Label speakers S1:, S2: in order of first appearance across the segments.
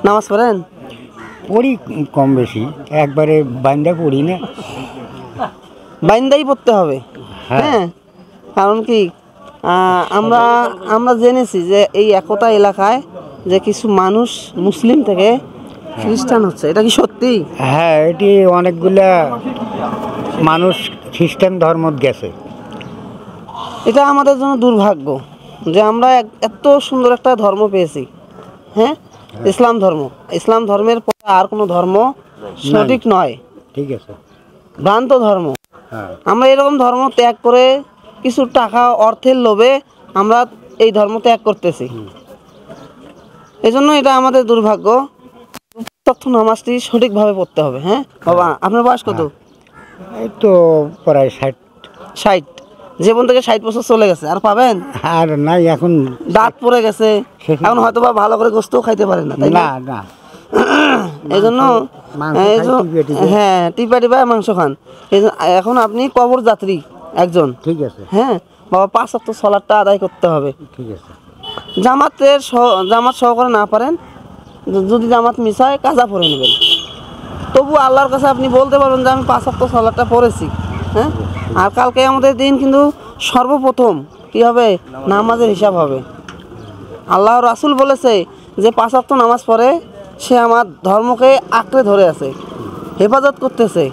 S1: নামাজ পড়েন?
S2: পড়ি কম বেশি, একবারে বান্দা পড়ি না।
S1: বাইন্দাই পড়তে হবে, হ্যাঁ। কারণ কি আমরা আমরা জেনেছি যে এই একতা এলাকায় যে কিছু মানুষ মুসলিম থেকে খ্রিস্টান হচ্ছে, এটা কি সত্যি?
S2: হ্যাঁ, এটি অনেকগুলা মানুষ খ্রিস্টান ধর্ম গেছে।
S1: এটা আমাদের জন্য দুর্ভাগ্য যে আমরা এত সুন্দর একটা ধর্ম পেয়েছি, হ্যাঁ, ইসলাম ধর্ম। ইসলাম ধর্মের পরে আর কোনো ধর্ম সঠিক নয়,
S2: ঠিক আছে,
S1: ভ্রান্ত ধর্ম।
S2: হ্যাঁ।
S1: আমরা এরকম ধর্ম ত্যাগ করে কিছু টাকা অর্থের লোভে আমরা এই ধর্ম ত্যাগ করতেছি। এই জন্য এটা আমাদের দুর্ভাগ্য। তখন নামাজটি সঠিকভাবে পড়তে হবে। হ্যাঁ বাবা, আপনার বয়স কত?
S2: এই তো প্রায় 60।
S1: 60? জীবন থেকে 60 বছর চলে গেছে, আর পাবেন?
S2: আর নাই, এখন
S1: দাঁত পড়ে গেছে, এখন হয়তো বা ভালো করে গোস্তও খাইতে পারেন না, তাই না?
S2: না।
S1: এই জন্য হ্যাঁ, টিপা টিপা মাংস খান। এখন আপনি কবর যাত্রী একজন,
S2: ঠিক আছে,
S1: হ্যাঁ বাবা। 5 ওয়াক্ত সালাতটা আদায় করতে হবে।
S2: ঠিক আছে।
S1: জামাত সহকারে না পারেন, যদি জামাত মিশায় কাজা পড়ে নেবেন, তবু আল্লাহর কাছে আপনি বলতে পারবেন যে আমি 5 ওয়াক্ত সালাতটা পড়েছি, হ্যাঁ। আর কালকে আমাদের দিন কিন্তু সর্বপ্রথম কি হবে? নামাজের হিসাব হবে। আল্লাহ রাসূল বলেছে যে 5 ওয়াক্ত নামাজ পড়ে সে আমার ধর্মকে আঁকড়ে ধরে আছে, হেফাজত করতেছে।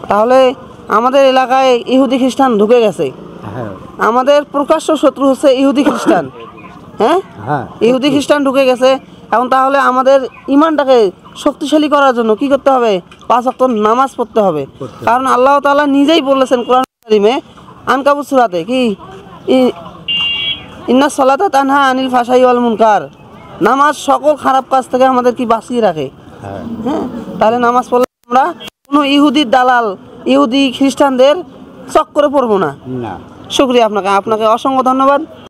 S1: তাহলে আমাদের এলাকায় ইহুদি খ্রিস্টান ঢুকে গেছে। আমাদের প্রকাশ্য শত্রু হচ্ছে ইহুদি খ্রিস্টান, হ্যাঁ। ইহুদি খ্রিস্টান ঢুকে গেছে। এখন তাহলে আমাদের ইমানটাকে শক্তিশালী করার জন্য কি করতে হবে? 5 ওয়াক্ত নামাজ পড়তে হবে। কারণ আল্লাহ তাআলা নিজেই বলেছেন কোরআন কারীমে, আনকাবুত সূরাতে, কি ইন্নাস সালাতা তানহা আনিল ফাহশাই ওয়াল মুনকার। নামাজ সকল খারাপ কাজ থেকে আমাদের কি বাঁচিয়ে রাখে, হ্যাঁ। তাহলে নামাজ পড়লে আমরা কোনো ইহুদির দালাল, ইহুদি খ্রিস্টানদের চক্করে পড়বো না। শুকরিয়া আপনাকে অসংখ্য ধন্যবাদ।